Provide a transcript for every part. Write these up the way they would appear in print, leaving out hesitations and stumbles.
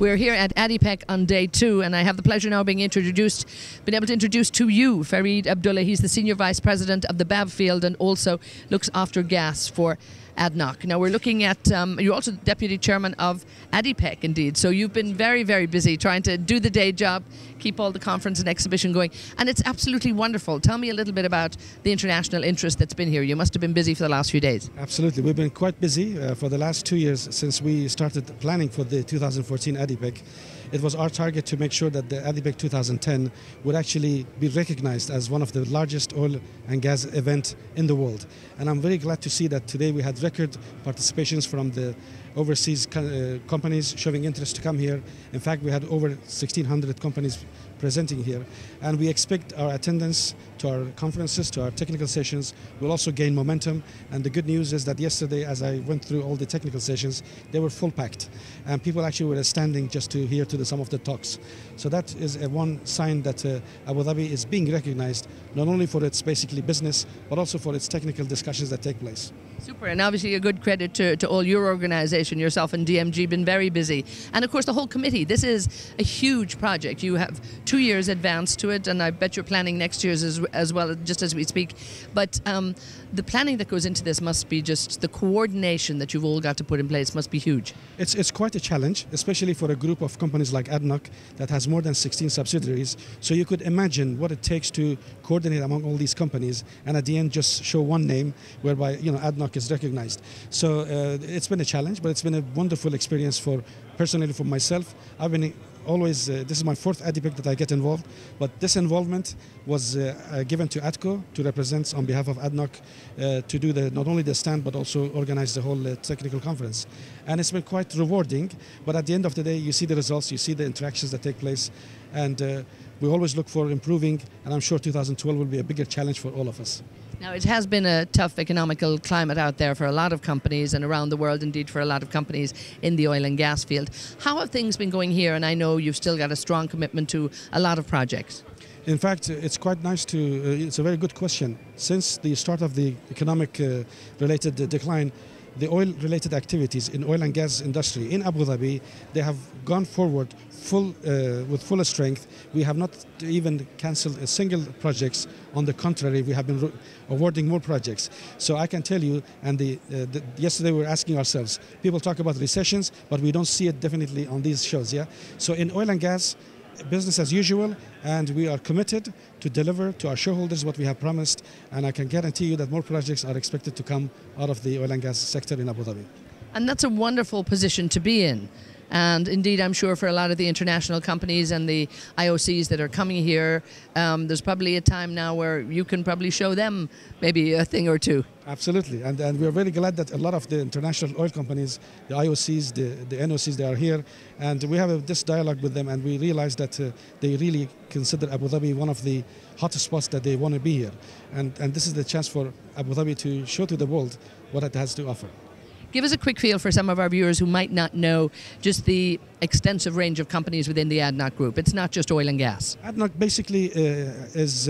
We're here at ADIPEC on day 2, and I have the pleasure now of being able to introduce to you Fareed Abdullah. He's the Senior Vice President of the BAB field and also looks after gas for ADNOC. Now we're looking at, you're also Deputy Chairman of ADIPEC indeed, so you've been very, very busy trying to do the day job, keep all the conference and exhibition going, and it's absolutely wonderful. Tell me a little bit about the international interest that's been here. You must have been busy for the last few days. Absolutely, we've been quite busy for the last 2 years since we started planning for the 2014 ADIPEC. It was our target to make sure that the ADIPEC 2010 would actually be recognized as one of the largest oil and gas events in the world. And I'm very glad to see that today we had record participations from the overseas companies showing interest to come here. In fact, we had over 1,600 companies presenting here. And we expect our attendance to our conferences, to our technical sessions, will also gain momentum. And the good news is that yesterday, as I went through all the technical sessions, they were full packed. And people actually were standing just to hear to some of the talks. So that is one sign that Abu Dhabi is being recognized, not only for its basically business, but also for its technical discussions that take place. Super, and obviously a good credit to all your organisation, yourself and DMG, been very busy. And of course the whole committee, this is a huge project. You have 2 years advanced to it, and I bet you're planning next year's as well, just as we speak. But the planning that goes into this must be just, the coordination that you've all got to put in place must be huge. It's quite a challenge, especially for a group of companies like ADNOC that has more than 16 subsidiaries. So you could imagine what it takes to coordinate among all these companies and at the end just show one name whereby ADNOC is recognized. So it's been a challenge, but it's been a wonderful experience personally for myself. I've been always, this is my 4th ADIPEC that I get involved, but this involvement was given to ADCO to represent on behalf of ADNOC to do not only the stand but also organize the whole technical conference. And it's been quite rewarding, but at the end of the day you see the results, you see the interactions that take place, and we always look for improving, and I'm sure 2012 will be a bigger challenge for all of us. Now, it has been a tough economical climate out there for a lot of companies and around the world, indeed, for a lot of companies in the oil and gas field. How have things been going here? And I know you've still got a strong commitment to a lot of projects. In fact, it's quite nice it's a very good question. Since the start of the economic related decline, the oil-related activities in oil and gas industry in Abu Dhabi, they have gone forward with full strength. We have not even cancelled a single projects. On the contrary, we have been awarding more projects. So I can tell you, and yesterday we were asking ourselves, people talk about recessions, but we don't see it definitely on these shows. Yeah. So in oil and gas, business as usual, and we are committed to deliver to our shareholders what we have promised, and I can guarantee you that more projects are expected to come out of the oil and gas sector in Abu Dhabi. And that's a wonderful position to be in. And indeed, I'm sure for a lot of the international companies and the IOCs that are coming here, there's probably a time now where you can probably show them maybe a thing or two. Absolutely, and we're very glad that a lot of the international oil companies, the IOCs, the NOCs, they are here, and we have this dialogue with them, and we realize that they really consider Abu Dhabi one of the hottest spots that they want to be here, and this is the chance for Abu Dhabi to show to the world what it has to offer. Give us a quick feel for some of our viewers who might not know just the extensive range of companies within the ADNOC group. It's not just oil and gas. ADNOC basically is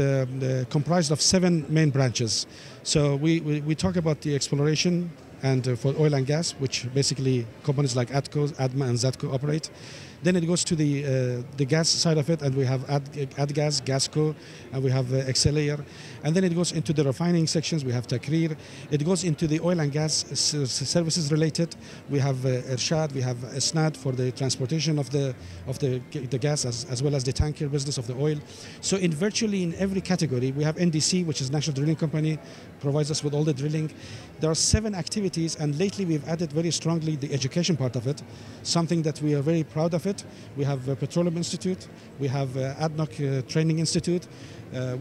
comprised of 7 main branches. So we talk about the exploration and for oil and gas, which basically companies like ADCO, ADMA and ZADCO operate. Then it goes to the gas side of it, and we have ADGAS, GASCO, and we have Excellair. And then it goes into the refining sections, we have Takrir. It goes into the oil and gas services related. We have Irshad, we have Isnad for the transportation of the gas as well as the tanker business of the oil. So virtually in every category, we have NDC, which is National Drilling Company, provides us with all the drilling. There are 7 activities, and lately we've added very strongly the education part of it, something that we are very proud of it. We have a Petroleum Institute, we have ADNOC Training Institute,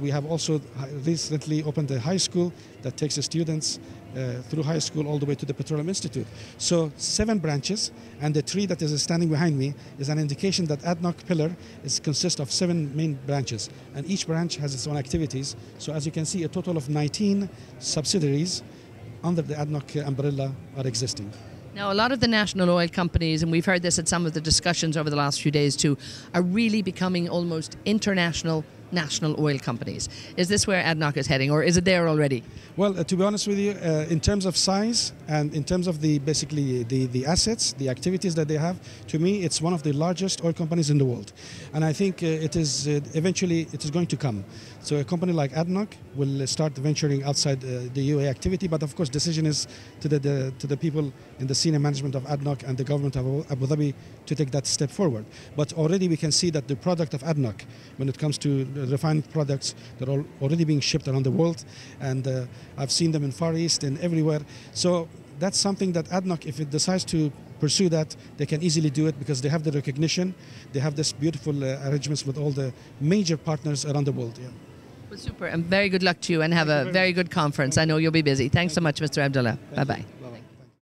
we have also recently opened a high school that takes the students through high school all the way to the Petroleum Institute. So 7 branches, and the tree that is standing behind me is an indication that ADNOC pillar consists of 7 main branches, and each branch has its own activities. So as you can see, a total of 19 subsidiaries under the ADNOC umbrella are existing. Now, a lot of the national oil companies, and we've heard this at some of the discussions over the last few days too, are really becoming almost international national oil companies. Is this where ADNOC is heading, or is it there already? Well, to be honest with you, in terms of size and in terms of basically the assets, the activities that they have, to me, it's one of the largest oil companies in the world. And I think eventually it is going to come. So a company like ADNOC will start venturing outside the UAE activity, but of course, decision is to the people in the senior management of ADNOC and the government of Abu Dhabi to take that step forward. But already we can see that the product of ADNOC, when it comes to refined products, they're already being shipped around the world, and I've seen them in Far East and everywhere. So that's something that ADNOC, if it decides to pursue that, they can easily do it because they have the recognition, they have this beautiful arrangements with all the major partners around the world. Yeah. Well, super, and very good luck to you, and have a very good conference. I know you'll be busy. Thanks so much, Mr. Abdullah. Bye-bye.